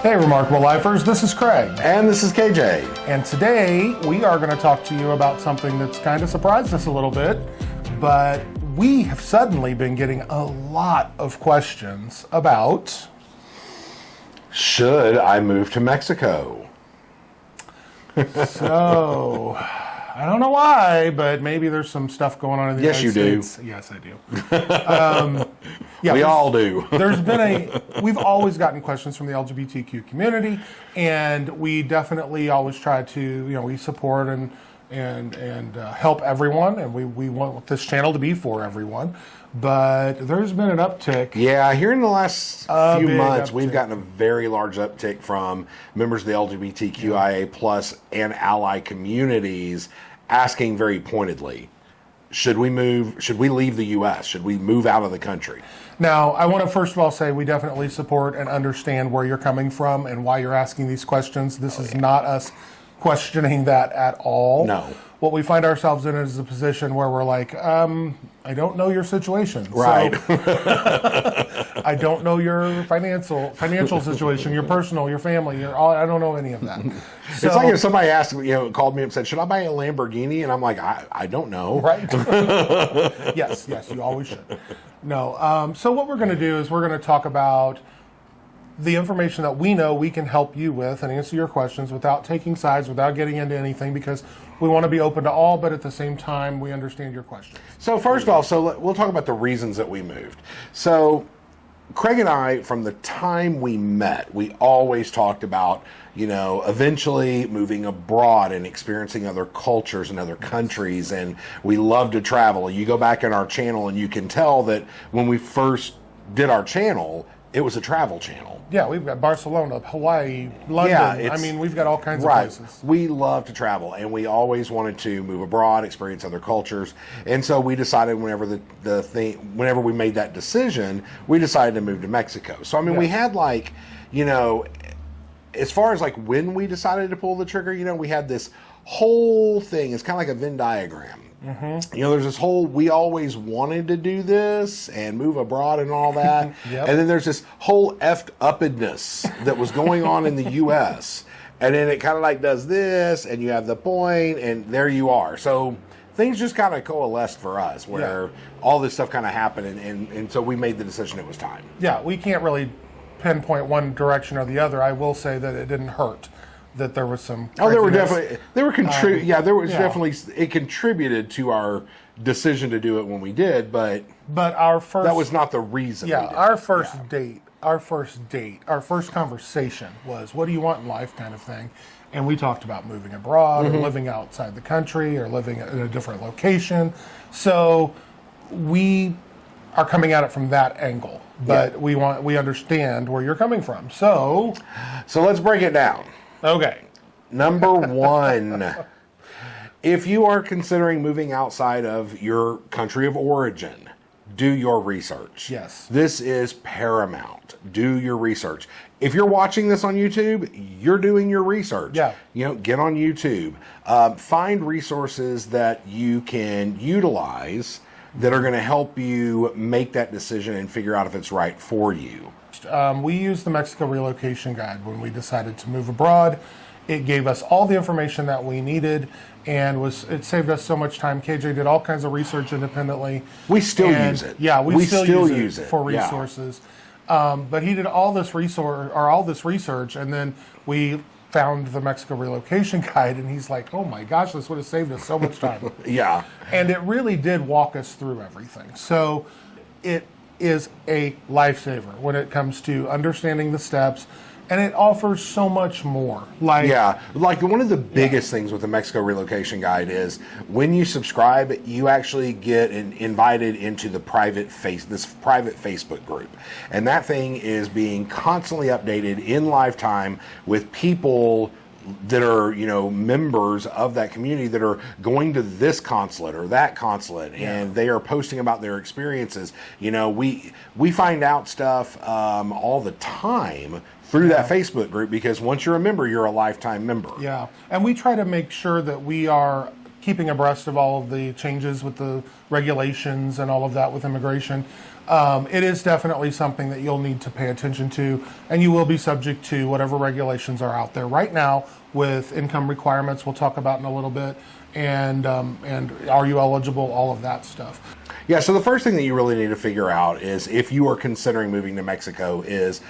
Hey, Remarkable Lifers, this is Craig. And this is KJ. And today we are going to talk to you about something that's kind of surprised us a little bit, but we have suddenly been getting a lot of questions about... Should I move to Mexico? So, I don't know why, but maybe there's some stuff going on in the United States. Yes, you do. Yes, I do. We all do. We've always gotten questions from the LGBTQ community, and we definitely always try to, we support and help everyone, and we want this channel to be for everyone. But there's been an uptick. Yeah, here in the last few months, we've gotten a very large uptick from members of the LGBTQIA plus and ally communities asking very pointedly, should we leave the U.S.? Should we move out of the country? Now, I want to first of all say we definitely support and understand where you're coming from and why you're asking these questions. This is not us questioning that at all. No. What we find ourselves in is a position where we're like, I don't know your situation. Right. So, I don't know your financial situation, your personal, your family, I don't know any of that. So, it's like if somebody asked, called me and said, should I buy a Lamborghini? And I'm like, I don't know. Right. Yes, you always should. No. So what we're going to do is we're going to talk about the information that we know we can help you with and answer your questions without taking sides, without getting into anything, because we want to be open to all, but at the same time, we understand your questions. So first off, we'll talk about the reasons that we moved. So Craig and I, from the time we met, we always talked about, eventually moving abroad and experiencing other cultures and other countries, and we love to travel. You go back in our channel and you can tell that when we first did our channel, it was a travel channel. Yeah, we've got Barcelona, Hawaii, London. Yeah, we've got all kinds of places. We love to travel, and we always wanted to move abroad, experience other cultures. And so we decided whenever we made that decision, we decided to move to Mexico. So, we had as far as when we decided to pull the trigger, we had this whole thing. It's kind of like a Venn diagram. Mm-hmm. There's this whole, we always wanted to do this and move abroad and all that. Yep. And then there's this whole effed uppedness that was going on in the U.S. And then it kind of does this, and you have the point, and there you are. So things just kind of coalesced for us, where all this stuff kind of happened, and so we made the decision it was time. Yeah, we can't really pinpoint one direction or the other. I will say that it didn't hurt that there was some craziness. Definitely it contributed to our decision to do it when we did, but that was not the reason. Yeah, our first conversation was, what do you want in life, kind of thing. And we talked about moving abroad or living outside the country or living in a different location. So we are coming at it from that angle, but we understand where you're coming from. So let's break it down. Okay. Number one, if you are considering moving outside of your country of origin, do your research. Yes. This is paramount. Do your research. If you're watching this on YouTube, you're doing your research. Yeah. Get on YouTube. Find resources that you can utilize that are going to help you make that decision and figure out if it's right for you. We used the Mexico relocation guide when we decided to move abroad. It gave us all the information that we needed, and it saved us so much time. KJ did all kinds of research independently. We still use it. Yeah, we still use it for resources. Yeah. But he did all this research, and then we found the Mexico relocation guide, and he's like, oh my gosh, this would have saved us so much time. Yeah. And it really did walk us through everything. So it is a lifesaver when it comes to understanding the steps, and it offers so much more. One of the biggest things with the Mexico relocation guide is when you subscribe, you actually get invited into the private Facebook group, and that thing is being constantly updated in lifetime with people that are members of that community that are going to this consulate or that consulate, and they are posting about their experiences. We find out stuff all the time through that Facebook group, because once you're a member, you're a lifetime member. Yeah, and we try to make sure that we are keeping abreast of all of the changes with the regulations and all of that with immigration. It is definitely something that you'll need to pay attention to, and you will be subject to whatever regulations are out there right now with income requirements we'll talk about in a little bit, and are you eligible, all of that stuff. Yeah, so the first thing that you really need to figure out is, if you are considering moving to Mexico, is,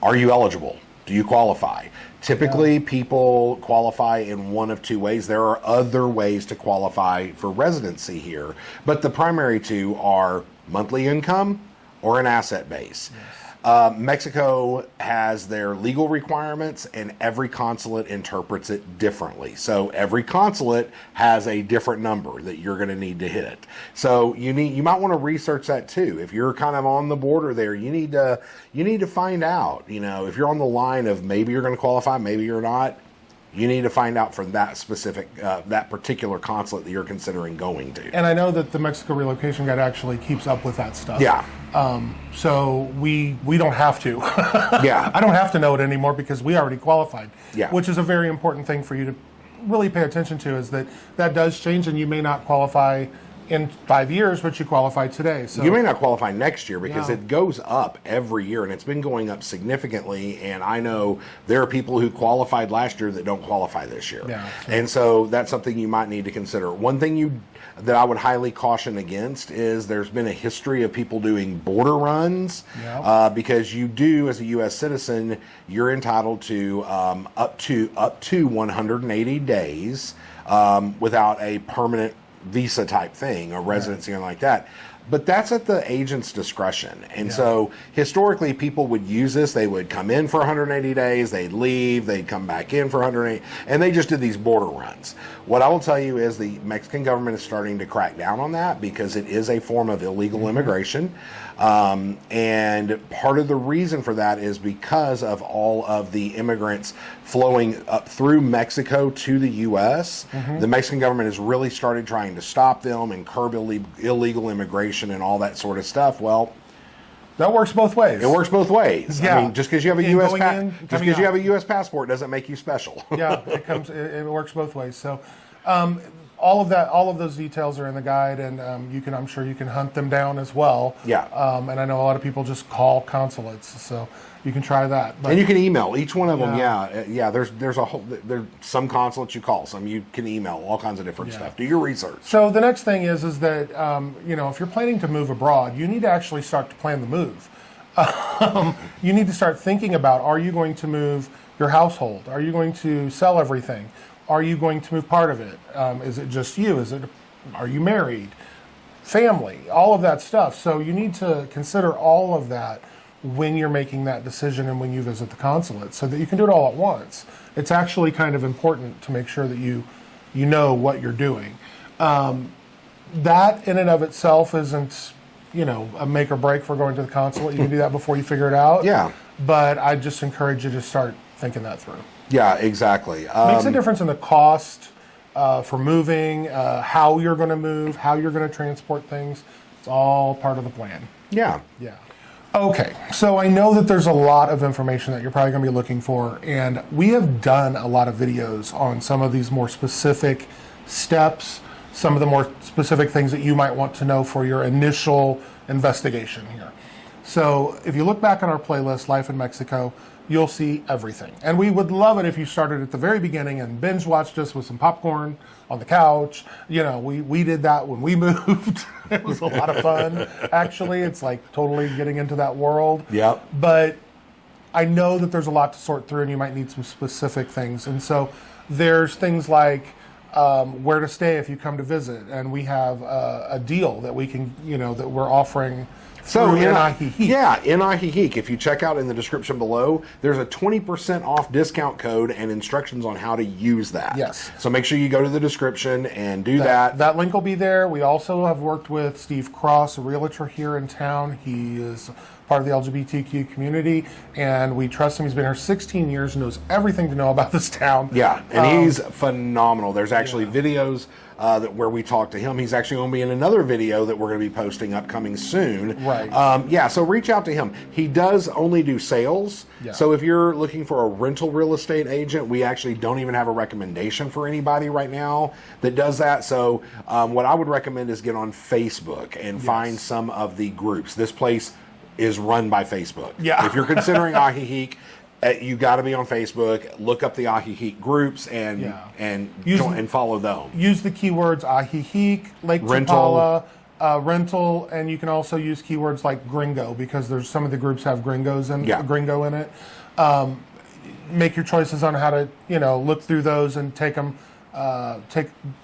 are you eligible? Do you qualify? Typically, people qualify in one of two ways. There are other ways to qualify for residency here, but the primary two are monthly income or an asset base. Yes. Mexico has their legal requirements, and every consulate interprets it differently. So every consulate has a different number that you're going to need to hit. So you might want to research that too. If you're kind of on the border there, you need to find out. If you're on the line of maybe you're going to qualify, maybe you're not. You need to find out from that specific, that particular consulate that you're considering going to. And I know that the Mexico Relocation Guide actually keeps up with that stuff. Yeah. So we don't have to. Yeah. I don't have to know it anymore because we already qualified. Yeah. Which is a very important thing for you to really pay attention to, is that does change, and you may not qualify in 5 years, but you qualify today. So you may not qualify next year because it goes up every year, and it's been going up significantly. And I know there are people who qualified last year that don't qualify this year. Yeah, and so that's something you might need to consider. One thing that I would highly caution against is, there's been a history of people doing border runs, because you do, as a U.S. citizen, you're entitled to up to 180 days without a permanent visa type thing, or residency, or like that. But that's at the agent's discretion. And so historically, people would use this. They would come in for 180 days, they'd leave, they'd come back in for 180, and they just did these border runs. What I will tell you is, the Mexican government is starting to crack down on that, because it is a form of illegal immigration. And part of the reason for that is because of all of the immigrants flowing up through Mexico to the U.S. The Mexican government has really started trying to stop them and curb illegal immigration and all that sort of stuff. Well, that works both ways. it works both ways. Yeah. I mean, just because you have a And U.S. going in, you have a U.S. passport doesn't make you special. Yeah, it works both ways. So all of those details are in the guide, and I'm sure you can hunt them down as well. Yeah. And I know a lot of people just call consulates, so you can try that. But And you can email each one of them. There's some consulates you call, some you can email, all kinds of different stuff. Do your research. So the next thing is that if you're planning to move abroad, you need to actually start to plan the move. You need to start thinking about, are you going to move your household? Are you going to sell everything? Are you going to move part of it? Is it just you? Are you married? Family? All of that stuff. So you need to consider all of that when you're making that decision and when you visit the consulate, so that you can do it all at once. It's actually kind of important to make sure that you know what you're doing. That in and of itself isn't a make or break for going to the consulate. You can do that before you figure it out. Yeah. But I just encourage you to start thinking that through. Yeah, exactly. Makes a difference in the cost for moving, how you're going to move, how you're going to transport things. It's all part of the plan. Yeah. Yeah. Okay, so I know that there's a lot of information that you're probably going to be looking for, and we have done a lot of videos on some of these more specific steps, some of the more specific things that you might want to know for your initial investigation here. So if you look back on our playlist, Life in Mexico, you'll see everything. And we would love it if you started at the very beginning and binge watched us with some popcorn on the couch. We did that when we moved. It was a lot of fun, actually. It's like totally getting into that world. Yep. But I know that there's a lot to sort through, and you might need some specific things. And so there's things like where to stay if you come to visit. And we have a deal that we can, that we're offering. So in Ajijic. Yeah, in Ajijic. If you check out in the description below, there's a 20% off discount code and instructions on how to use that. Yes. So make sure you go to the description and do that. That link will be there. We also have worked with Steve Cross, a realtor here in town. He is part of the LGBTQ community, and we trust him. He's been here 16 years, knows everything to know about this town. Yeah, and he's phenomenal. There's actually videos where we talk to him. He's actually going to be in another video that we're going to be posting upcoming soon. Right. Yeah, so reach out to him. He does only do sales. Yeah. So if you're looking for a rental real estate agent, we actually don't even have a recommendation for anybody right now that does that. So what I would recommend is get on Facebook and find some of the groups. This place is run by Facebook. Yeah. If you're considering Ahiheek, you got to be on Facebook. Look up the Ahiheek groups and follow them. Use the keywords Ahiheek, Lake Rental. Chapala, rental, and you can also use keywords like gringo, because there's some of the groups have gringo in it. Make your choices on how to look through those and take them.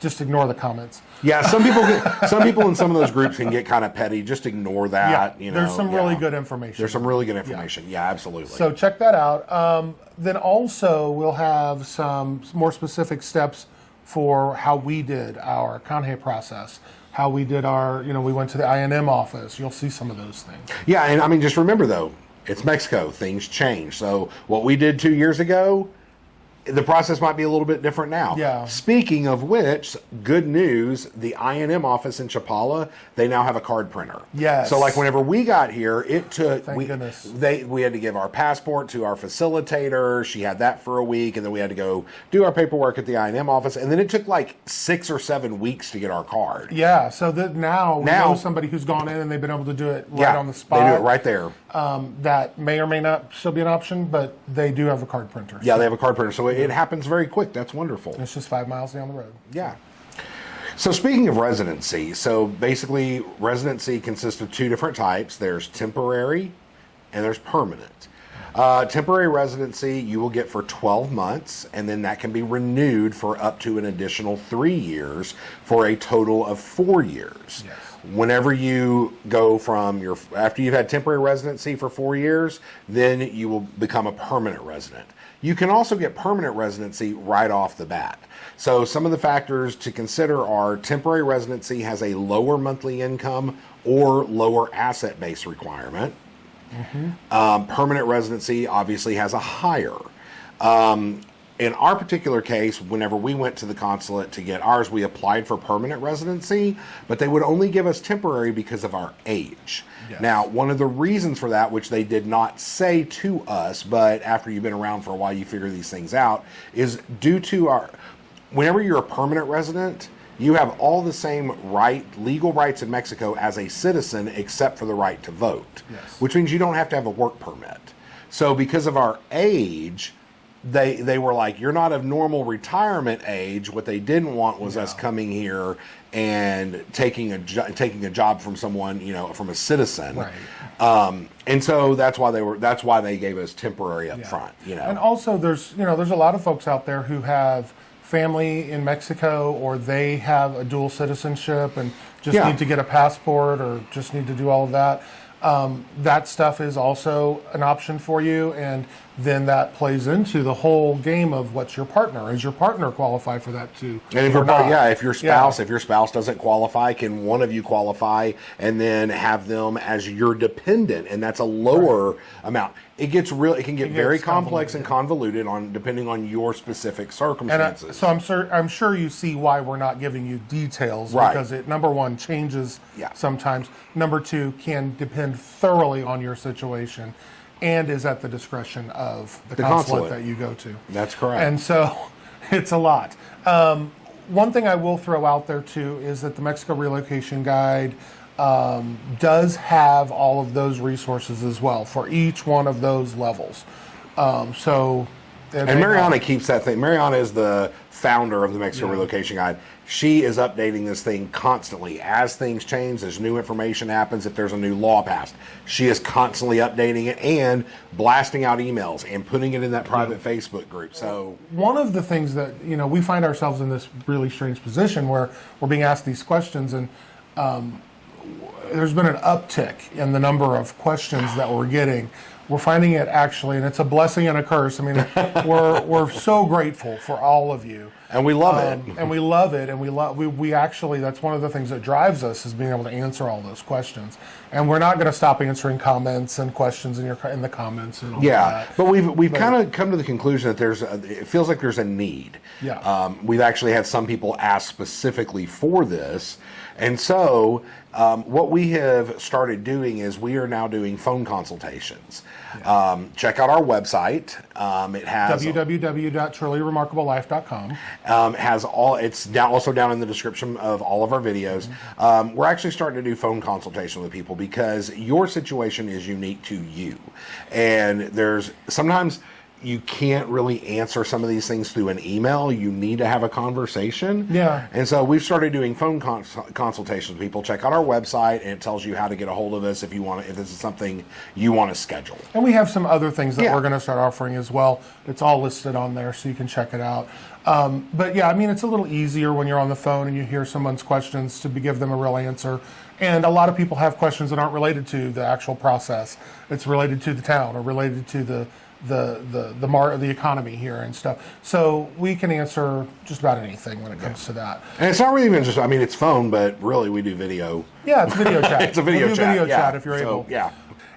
Just ignore the comments. Yeah, some people in some of those groups can get kind of petty. Just ignore that. There's some really good information. There's some really good information. Yeah, absolutely. So check that out. Then also we'll have some more specific steps for how we did our Kanhe process, how we did our, we went to the INM office. You'll see some of those things. Yeah, and I mean, just remember though, it's Mexico. Things change. So what we did 2 years ago, the process might be a little bit different now. Yeah. Speaking of which, good news, the INM office in Chapala, they now have a card printer. Yes. So like whenever we got here, it took, Thank goodness. We had to give our passport to our facilitator. She had that for a week, and then we had to go do our paperwork at the INM office. And then it took like 6 or 7 weeks to get our card. Yeah. So that now we know somebody who's gone in and they've been able to do it right on the spot. They do it right there. That may or may not still be an option, but they do have a card printer. Yeah, they have a card printer. So it happens very quick. That's wonderful. It's just 5 miles down the road. Yeah. So speaking of residency, so basically residency consists of 2 different types. There's temporary and there's permanent. Temporary residency you will get for 12 months, and then that can be renewed for up to an additional 3 years for a total of 4 years. Yes. Whenever you go from after you've had temporary residency for 4 years, then you will become a permanent resident. You can also get permanent residency right off the bat. So some of the factors to consider are temporary residency has a lower monthly income or lower asset base requirement. Permanent residency obviously has a higher. In our particular case, whenever we went to the consulate to get ours, we applied for permanent residency, but they would only give us temporary because of our age. Yes. Now, one of the reasons for that, which they did not say to us, but after you've been around for a while, you figure these things out, is due to whenever you're a permanent resident, you have all the same legal rights in Mexico as a citizen, except for the right to vote, which means you don't have to have a work permit. So because of our age, they were like, you're not of normal retirement age. What they didn't want was us coming here and taking a job from someone, from a citizen. Right. And so that's why they gave us temporary up front, And also there's a lot of folks out there who have family in Mexico, or they have a dual citizenship and just need to get a passport, or just need to do all of that. That stuff is also an option for you, and then that plays into the whole game of what's your partner. Is your partner qualify for that too? And if your spouse doesn't qualify, can one of you qualify and then have them as your dependent, and that's a lower amount. It can get very complex and convoluted depending on your specific circumstances. And so I'm sure you see why we're not giving you details, because it, number one, changes sometimes. Number two, can depend thoroughly on your situation, and is at the discretion of the consulate that you go to. That's correct. And so it's a lot. One thing I will throw out there too is that the Mexico Relocation Guide does have all of those resources as well for each one of those levels. And Mariana keeps that thing. Mariana is the founder of the Mexico Relocation Guide. She is updating this thing constantly. As things change, as new information happens, if there's a new law passed, she is constantly updating it and blasting out emails and putting it in that private Facebook group. So one of the things that, we find ourselves in this really strange position where we're being asked these questions, and there's been an uptick in the number of questions that we're getting. We're finding it actually, and it's a blessing and a curse. I mean, we're so grateful for all of you. And we love it. And we love it. And we actually, that's one of the things that drives us, is being able to answer all those questions. And we're not going to stop answering comments and questions in the comments and all that. But we've kind of come to the conclusion that it feels like there's a need. Yeah. We've actually had some people ask specifically for this. And so what we have started doing is we are now doing phone consultations. Yeah. Check out our website. It has www.trulyremarkablelife.com. It's also down in the description of all of our videos. We're actually starting to do phone consultation with people because your situation is unique to you. And there's sometimes you can't really answer some of these things through an email. You need to have a conversation. Yeah. And so we've started doing phone consultations with people. Check out our website, and it tells you how to get a hold of us if this is something you want to schedule. And we have some other things that we're going to start offering as well. It's all listed on there, so you can check it out. But yeah, I mean, it's a little easier when you're on the phone and you hear someone's questions to give them a real answer. And a lot of people have questions that aren't related to the actual process. It's related to the town or related to the economy here and stuff. So we can answer just about anything when it comes to that. And it's not really even just, I mean, it's phone, but really we do video. Yeah, it's video chat. It's a video chat. Chat if you're able. Yeah.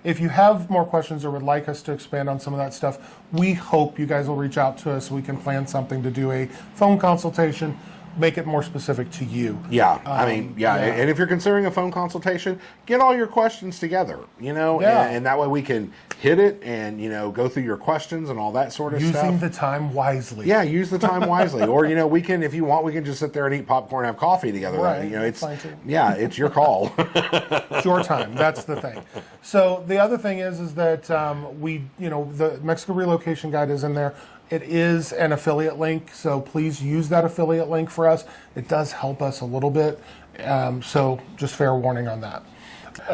If you have more questions or would like us to expand on some of that stuff, we hope you guys will reach out to us so we can plan something to do a phone consultation, make it more specific to you. Yeah, and if you're considering a phone consultation, get all your questions together, and that way we can hit it and, go through your questions and all that sort of stuff. Using the time wisely. Yeah, use the time wisely. Or, we can, if you want, we can just sit there and eat popcorn and have coffee together. Right. It's fine too. Yeah, it's your call. It's your time. That's the thing. So the other thing is that the Mexico Relocation Guide is in there. It is an affiliate link, so please use that affiliate link for us. It does help us a little bit, so just fair warning on that.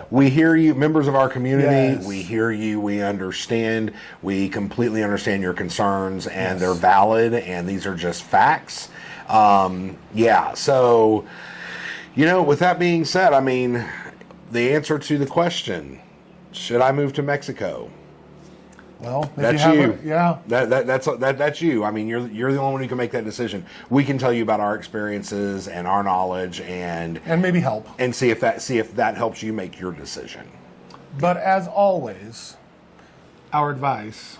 We hear you, members of our community. Yes. We hear you. We understand. We completely understand your concerns, and they're valid, and these are just facts. So, with that being said, I mean, the answer to the question, should I move to Mexico? Well, that's you. That's you. I mean, you're the only one who can make that decision. We can tell you about our experiences and our knowledge and maybe help and see if that helps you make your decision. But as always, our advice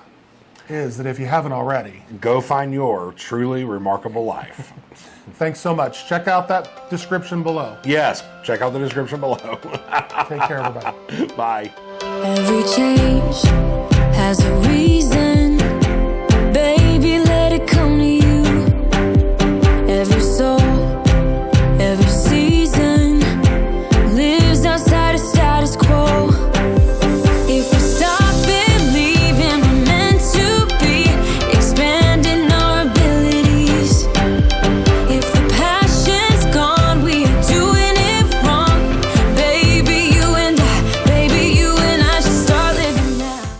is that if you haven't already, go find your truly remarkable life. Thanks so much. Check out that description below. Yes, check out the description below. Take care, everybody. Bye. Every change has a reason.